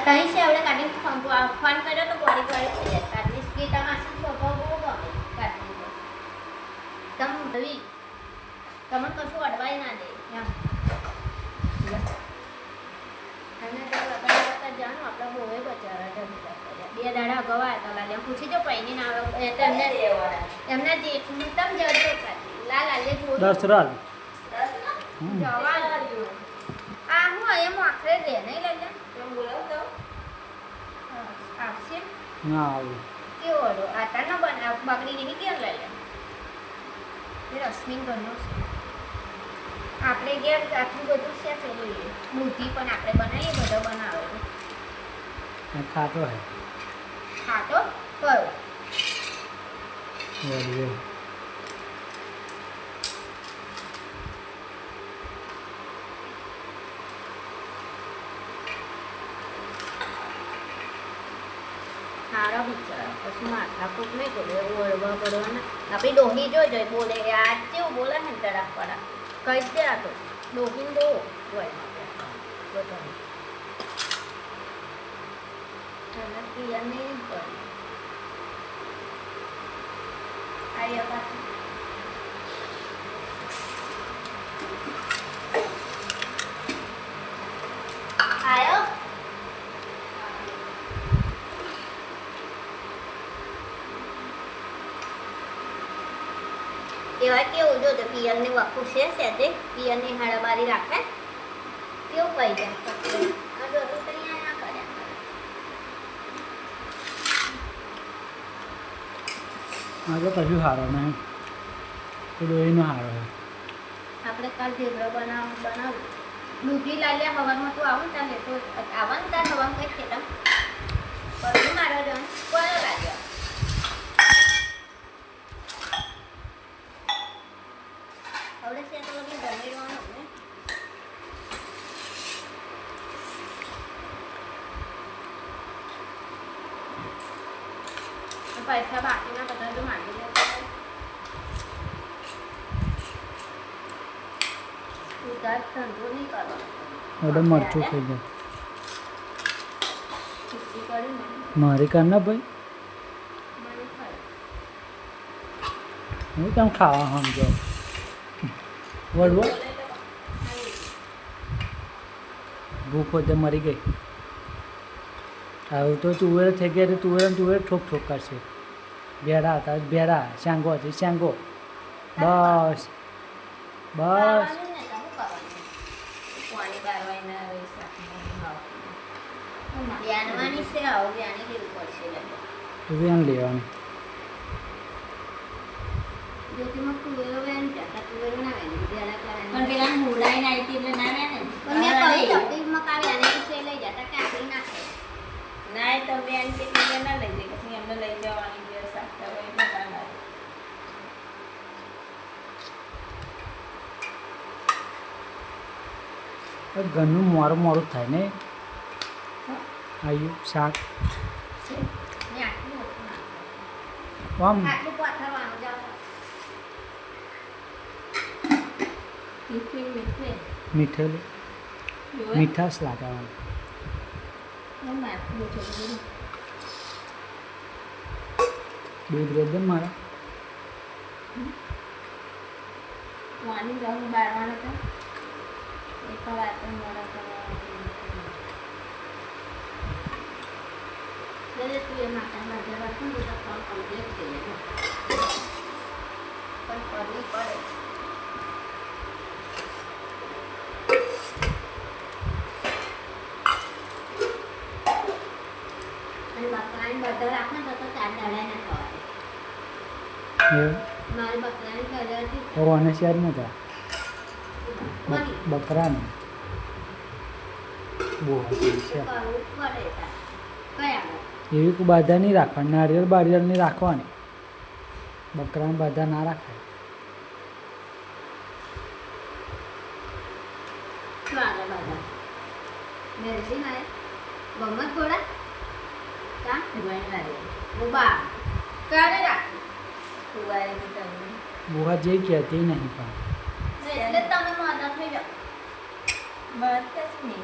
કઈ છે આપણે કાઢી ફોન કર્યો તો બોડી થઈ જાય કાઢી ગીતા માસી સ્વભાવ બહુ ગમે કાઢી તમને કશું અડવાય ના દે એમ અને જાણો આપણા બહુ બચારા બે દાડા અગવા હતા લાલ્યા પૂછી જો પૈની ના આવે એમના જેઠનું તમ જજો લાલ આલે જો દસરાલ જવા આ હું એમ આખરે દે નહીં લાલ્યા એમ બોલાવ તો આવશે ના આવે કેવો લો આટાનો બનાવ બગડી નહીં કેમ લાલ્યા એ રસમીન ઘરનો છે આપણે ઘેર આટલું બધું છે પેલું બુદ્ધિ પણ આપણે બનાવીએ બધો બનાવે ખાટો હે ખાટો કયો વળીએ સારા બિચારા પછી માથા કૂટ નહીં બોલે ઓળવા પડવાના આપણી ડોહી જોઈ બોલે આ કેવું બોલે ને તડાક પડા કઈ જ દે આ તો ડોહીને દો પિયર નહીં પડે આવ્યો પાછું આવ્યો એવા કેવું જો પિયરની વખું છે સેજે પિયરની હાડાબારી રાખે કેવું કહી જાય આ જો તો તૈયાર ના કર્યા આ તો કશું સારો નહીં તો દોહીનો સારો હોય આપણે કાલ ઢેબરો બનાવું દૂધી લાલ્યા હવામાં તું આવું ત્યાં લેતો આવવાનું ત્યાં હવામાં કઈ ખેતમ બધું મારો જણ કોનો લાગ્યો હવે છે તો બધું જમેડવાનું ને પૈસા બાકીના બધા તો માંગી લે ઉધાર ધંધો નહીં કરવાનો ઓડે મરચું થઈ જાય ખુશી કરી ને મારી કર ના ભાઈ મને ખાય હું કેમ ખાવા સમજો વળવો ભૂખ હોતે મરી ગઈ આવું તો તુવેર થઈ ગયા તો તુવેર ઠોક ઠોક કરશે ભેડા હતા ભેડા શાંગો હતી શાંગો બસ બસ વેન લેવાનું ના તો બેન કે ના લઈ જાય પછી એમને લઈ જવાની દિવસ આપતા હોય એટલે કામ આવે ઘરનું મોરું મોરું થાય ને આવ્યું શાક આમ મીઠેલું મીઠાશ લાગવાનું દૂધ રેજે મારા પાણી ગયું બારવાનું તો એક વાત મોડા કરવા તું એ માતા જવા શું બધા ફોન કમ્પ્લીટ થઈ જાય પણ કરવી પડે અને બકરાને બધા રાખે તો 4 દાડા ના ખવાય મારી બકરાની ઘરે હતી તો અને શેર નતા બકરાને બહુ છે એવી બાધા નહીં રાખવાની નારિયેળ બારિયેળ નહીં રાખવાની બકરાને બાધા ના રાખાય બુહા જે કહેતી નહીં પણ એટલે તમે મોડા થઈ જાઓ બસ નહીં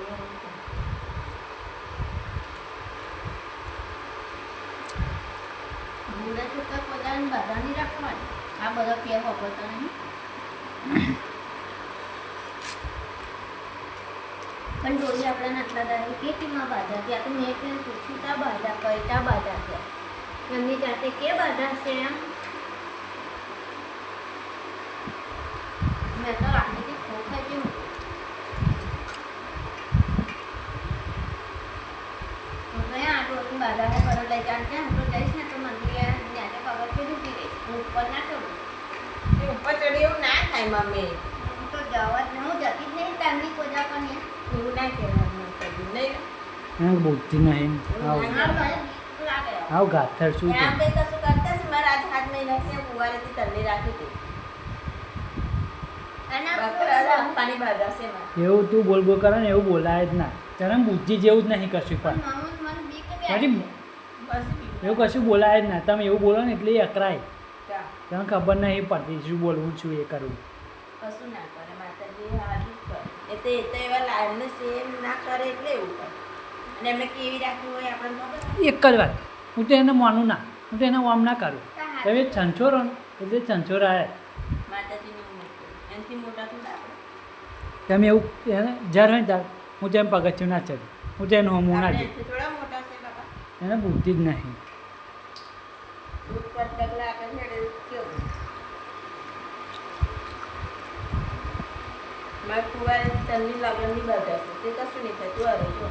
બાધાને બાધા નહીં રાખવાની. આ બધા ફેર વાપરતા નહીં. પણ જોઈ આપણે આટલા દાડે કેટલીમાં બાધા ત્યાં તો મેં તેને પૂછ્યું તા બાધા કઈતા બાધા છે એમની જાતે કે બાધા છે એમ મેં તો રાખી હતી ખોખાઈ ગયું. આટલું બાધાને કરો લઈ કારણ કે હું તો જઈશ ને તો મંદિરે ત્યાં પગથિયે ડૂબી રહીશ. હું ઉપર ના ચડું. એ ઉપર ચડી એવું ના થાય મમ્મી. હું તો જવા જ નહીં. હું જતી જ નહીં તારની પૂજા પણ એવું ના કહેવાનું કદી નહીં. એને બુદ્ધિ નહીં આવ લાગે આવ ગાથર શું છે આમ કંઈ કશું કરતા છે મારા આજ 7 મહિના છે કુંવારેથી તલ્લી રાખી હતી. અને બકરા પાણી બાધા છે મારે. એવું તું બોલ બોલ કરે ને એવું બોલાય જ ના તને બુદ્ધિ જેવું જ નહીં કશું પણ મને બીક પછી બસ એવું કશું બોલાય જ ના તમે એવું બોલો ને એટલે એ અકરાય કા તને ખબર નહીં પડતી શું બોલવું શું એ કરવું કશું ના કરે માતાજી હારું જ કરે. એ તો એવા લાડને સેમ ના કરે એટલે એવું કરે. અને એમને કેવી રાખવી હોય આપણને ખબર. એક જ વાત હું તો એને માનું ના હું તો એને આમ ના કરું તમે છંછોરો ને એટલે છંછોરા આવે માતાજીની ઉંમર એનાથી મોટા થોડા આપણે. તમે એવું એને જ્યારે હોય ત્યારે હું તેમ પગથિયું ના ચડું હું તો એનું હમું ના આપણે જોઉં એનાથી થોડા મોટા છે બાપા. એને બુદ્ધિ જ નહીં દૂધ પર ડગલા આગળ હેડે કેવું. મારે કુંવારેથી તલની લગનની બાધા છે તે કશું નહીં થતું હવે જો